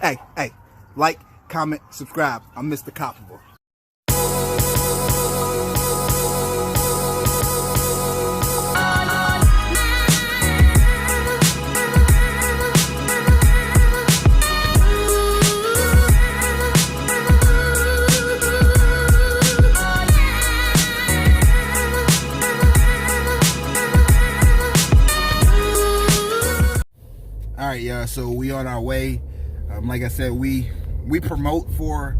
Hey, like, comment, subscribe. I'm Mr. COPABULL. All right, y'all. So we on our way. Like I said, we promote for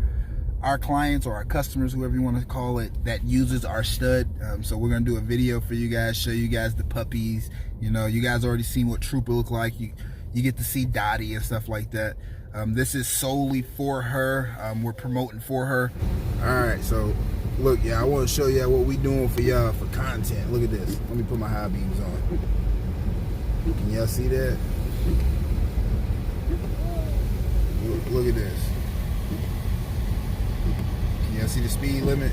our clients or our customers, whoever you want to call it, that uses our stud. So we're gonna do a video for you guys, show you guys the puppies. You know, you guys already seen what Trooper look like. You get to see Dottie and stuff like that. This is solely for her. We're promoting for her. All right, so look, yeah, I want to show y'all what we doing for y'all for content. Look at this. Let me put my high beams on. Can y'all see that? Look at this. Can y'all see the speed limit?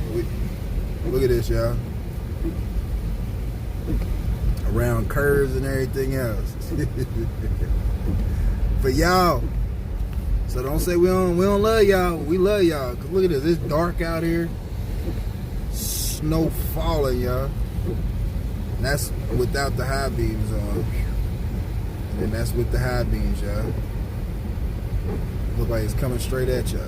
Look at this, y'all. Around curves and everything else. For y'all. So don't say we don't love y'all. We love y'all. Cause look at this. It's dark out here. Snow falling, y'all. And that's without the high beams on. And that's with the high beams, y'all. Look like it's coming straight at y'all.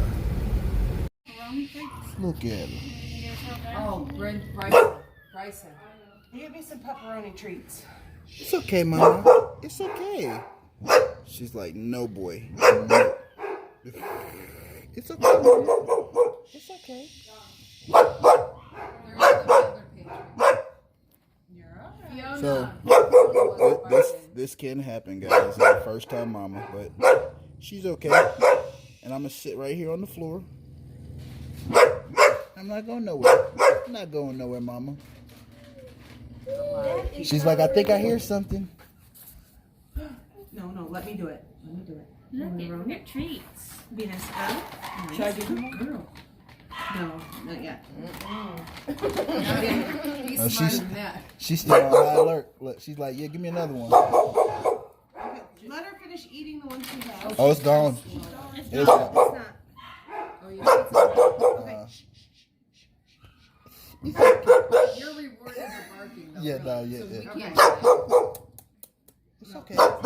Look at it. Oh, Bryson. Give me some pepperoni treats. It's okay, Mama. It's okay. She's like, no, boy. No. It's okay. It's okay. So this can happen, guys. It's the first time Mama, but she's okay. And I'm gonna sit right here on the floor. I'm not going nowhere. I'm not going nowhere, Mama. She's like, I think I hear something. No, let me do it. Look at treats. Be nice to girl. Should I do them? Girl. No, not yet. He's smarter than that. She's still on high alert. Look, she's like, yeah, give me another one. Let her finish eating the one she has. Oh, it's gone. It's not. Oh, yeah. You're rewarding her barking, though. Yeah, no, right? yeah, So yeah. we can't It's okay. All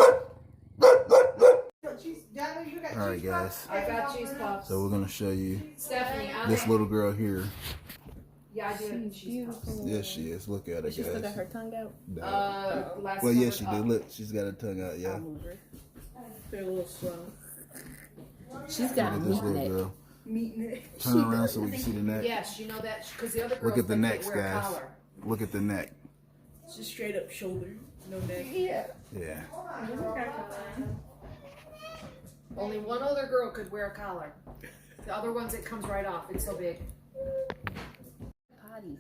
All right, guys. I got cheese puffs. So we're gonna show you Stephanie, this little girl here. Yeah, I do have cheese puffs. Yes, she is. Look at her, guys. She still got her tongue out? No. Last Well, yeah, covered she up. did. Look, she's got her tongue out. Yeah. They're a little slow. She's Look got at meat this little neck. girl. Turn around so we can see the neck. Yes, you know that because the other girls Look at the think they necks, wear a guys. collar. Look at the neck. Just straight up shoulder, no neck. Yeah. Yeah. Only one other girl could wear a collar. The other ones, it comes right off. It's so big. Potty.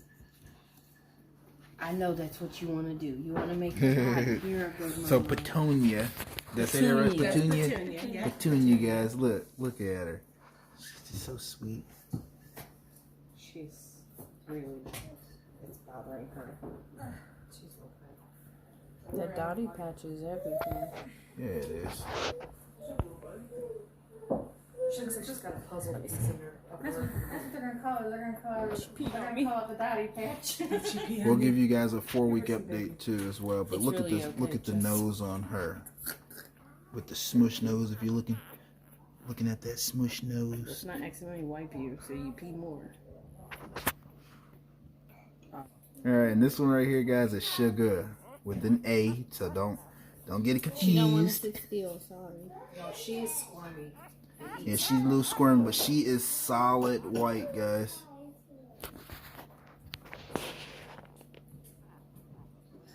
I know that's what you want to do. You want to make a potty. You're a good mom. So Petunia. Did I say that right? Petunia. Petunia. Yeah. Petunia, guys. Look at her. She's just so sweet. She's really nice. It's bothering her. She's okay. The Dottie patch is everything. Yeah, it is. She looks like she's got a puzzle piece in her. That's what they're gonna call it. They're gonna call it the Dottie patch. We'll give you guys a 4-week update too as well. But It's look at really this. okay, Look at the just- nose on her. With the smush nose. If you're looking at that smush Let's nose. not accidentally wipe you so you pee more. All right, and this one right here, guys, is Sugar with an A. So don't get it She don't want to confused. sit still, sorry. No, she's squirmy. Yeah, she's a little squirmy, but she is solid white, guys.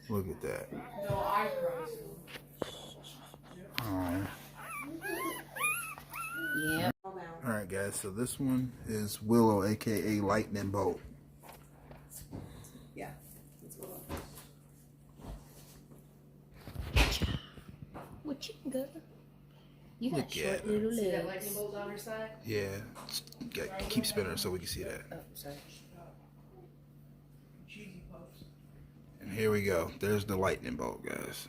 Look at that. No eye price. Yeah. Alright, guys, so this one is Willow, aka Lightning Bolt. Yeah. It's Willow. What you got? You Look got short at her. little See that lightning legs. bolt on her side? Yeah, keep spinning her so we can see that. Oh, sorry. And here we go. There's the Lightning Bolt, guys.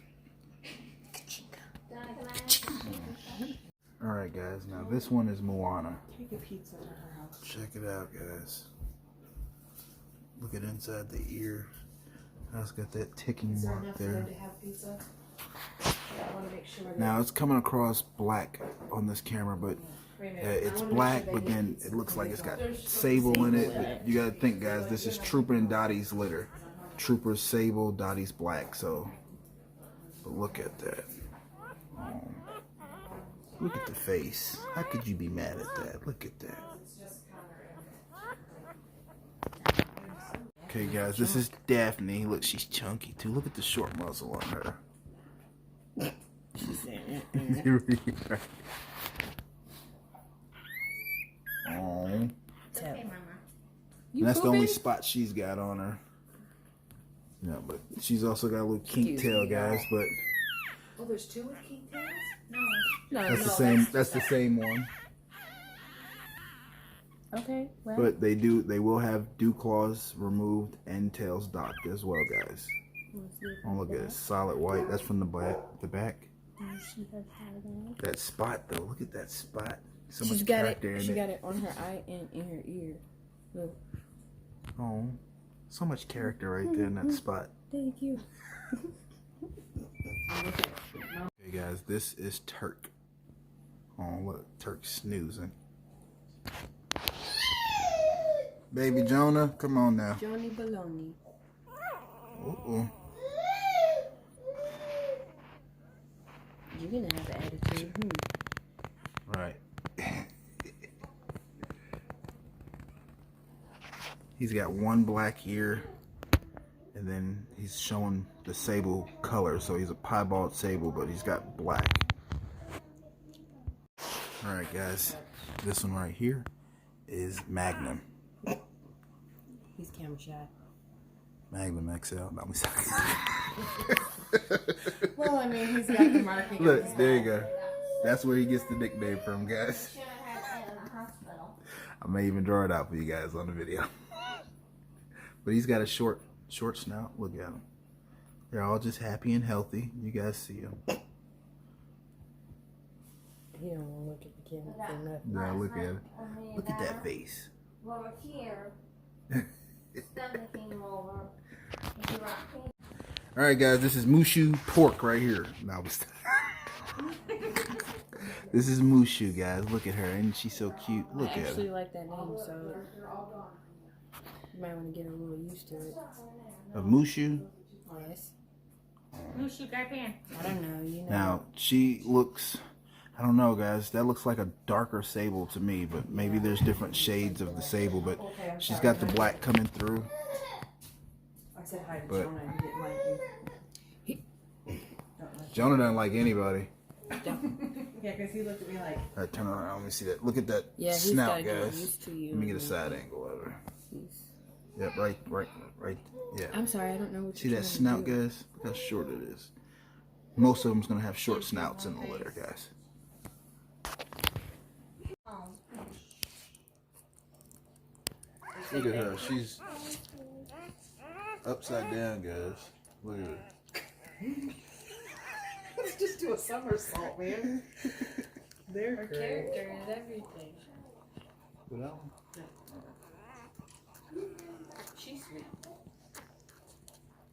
Alright, Alright guys, now this one is Moana. Take a pizza to her house. Check it out guys. Look at inside the ear. It's got that ticking mark there. To have pizza? I want to make sure Now it's coming across black on this camera, but it's black, but then it looks like it's got sable in it. But you gotta think guys, this is Trooper and Dottie's litter. Trooper's sable, Dottie's black, so but look at that. Oh, look at the face. How could you be mad at that? Look at that. Okay guys, this is Daphne. Look, she's chunky too. Look at the short muzzle on her. Oh. Okay, Mama. And that's the only spot she's got on her. Yeah, but she's also got a little kink tail, guys. But Oh, there's two with kink tails? No. that's the same. That's the same one. Okay, well. But they will have dew claws removed and tails docked as well, guys. Oh, look at it, solid white. That's from the back. That spot though, look at that spot. So much character in it. She got it on her eye and in her ear. Look. Oh, so much character right there in that spot. Thank you. Okay, guys, this is Turk. Oh, look, Turk's snoozing. Baby Jonah, come on now. Johnny Baloney. Uh-oh. You're gonna have an attitude. Right. He's got one black ear, and then he's showing the sable color. So he's a piebald sable, but he's got black. All right, guys. This one right here is Magnum. He's camera shy. Magnum XL. No, we Well, I mean, he's got the marking. Look, there you go. That's where he gets the nickname from, guys. I may even draw it out for you guys on the video. But he's got a short snout. Look at him. They're all just happy and healthy. You guys see him. He don't want to look at the camera for nothing. Now look at it. Look at that face. Over here. Stomach came over. All right, guys. This is Mushu pork right here. Now this is Mushu, guys. Look at her. Isn't she so cute? Look I at actually her. like that name, so you might want to get a little used to it. Of Mushu. Yes. Mushu got pan. I don't know. You know. Now she looks. I don't know, guys. That looks like a darker sable to me, but maybe there's different shades of the sable. But she's got the black coming through. I said hi to But- Jonah and he didn't like you. Jonah doesn't like anybody. Yeah, because he looked at me like, All right, turn around. Let me see that. Look at that Yeah, he's snout, gotta get guys. used to you. Let me get a side angle of her. He's- Yep, right. Yeah. I'm sorry, I don't know what See you're that trying snout, to do. guys? Look how short it is. Most of them's gonna have short snouts in the litter, guys. Look at her. She's upside down, guys. Look at her. let's just do a somersault, man. They're Her great. character is everything. Well, She's sweet.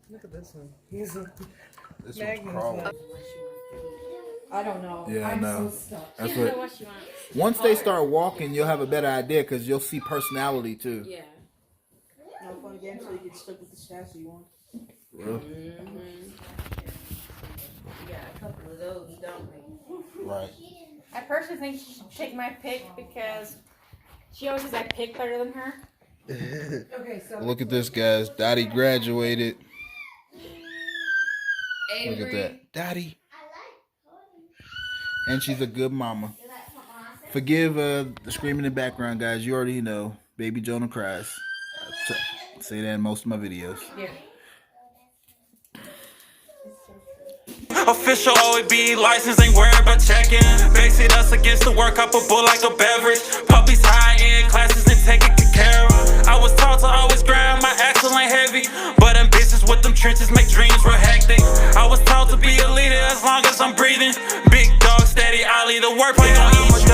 Look at this one. He's a this one's Magnum's crawling. not- I don't know. Yeah, I I'm know. so stuck. That's She doesn't know what. what she wants. Once they start walking, you'll have a better idea because you'll see personality too. Yeah. No fun again, so you get stuck with the stash you want. Really? Mm-hmm. We got a couple of those, don't we? Right. I personally think she should pick my pick because she always says I pick better than her. Okay, so Look at this, guys. Dottie graduated. Look at that. Dottie. And she's a good mama. Forgive the screaming in the background, guys. You already know. Baby Jonah cries. I say that in most of my videos. yeah. Official OEB license ain't worried about checking. Basic us against the work, COPABULL like a beverage. Puppies high end classes and take it care of. I was taught to always grind, my axle ain't heavy. But ambitious with them trenches make dreams real hectic. I was taught to be a leader as long as I'm breathing. Big dog steady, Ollie, the wordplay gon' eat you.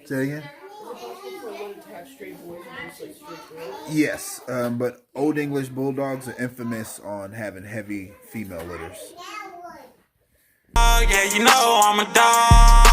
Say it again. For a litter to have straight boys and just like straight girls. Yes, but Old English Bulldogs are infamous on having heavy female litters. Oh yeah, you know I'm a dog.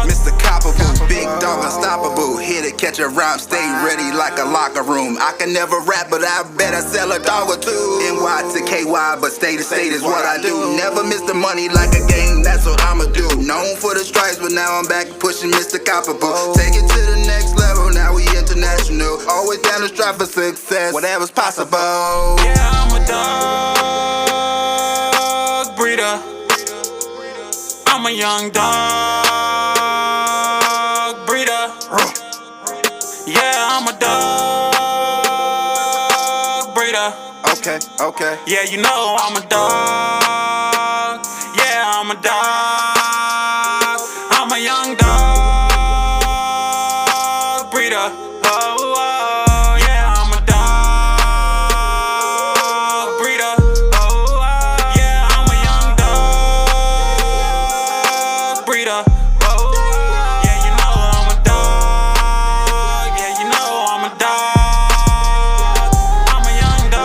Mr. COPABULL, big dog, unstoppable. Here to catch a rhyme, stay ready like a locker room. I can never rap, but I bet I sell a dog or two. NY to KY, but state to state is what I do. Never miss the money like a game, that's what I'ma do. Known for the stripes, but now I'm back pushing Mr. COPABULL. Take it to the next level, now we international. Always down to strive for success, whatever's possible. Yeah, I'm a dog breeder. I'm a young dog breeder. Yeah, I'm a dog breeder. Okay, okay. Yeah, you know I'm a dog. Yeah, I'm a dog. I'm a young dog breeder. Oh, oh, yeah, I'm a dog breeder. Oh, oh, yeah, I'm a young dog breeder. Oh, oh, yeah, you know I'm a dog. Yeah, you know I'm a dog. I'm a young dog.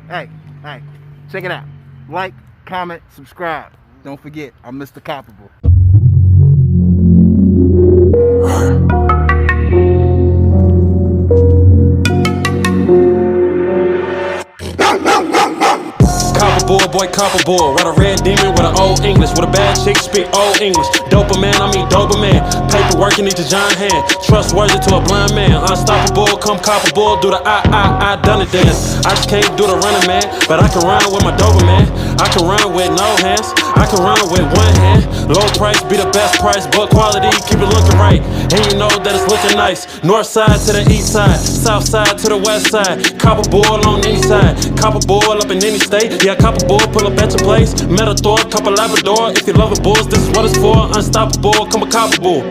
Hey, check it out. Like, comment, subscribe. Don't forget, I'm Mr. COPABULL. COPABULL, boy, COPABULL. What a red demon with an old English. With a bad chick, speak old English. Dopamine, I mean Doberman. Paperwork, you need your giant hand. Trustworthy to a blind man. Unstoppable, come COPABULL. Do the I done it dance. I just can't do the running man, but I can run with my Doberman. I can run with no hands. I can run with one hand. Low price be the best price, but quality keep it looking right. And you know that it's looking nice. North side to the east side, south side to the west side. COPABULL on any side. COPABULL up in any state. Yeah, COPABULL pull up at your place. Metathor, couple Labrador. If you love the bulls, this is what it's for. Unstoppable, come a COPABULL.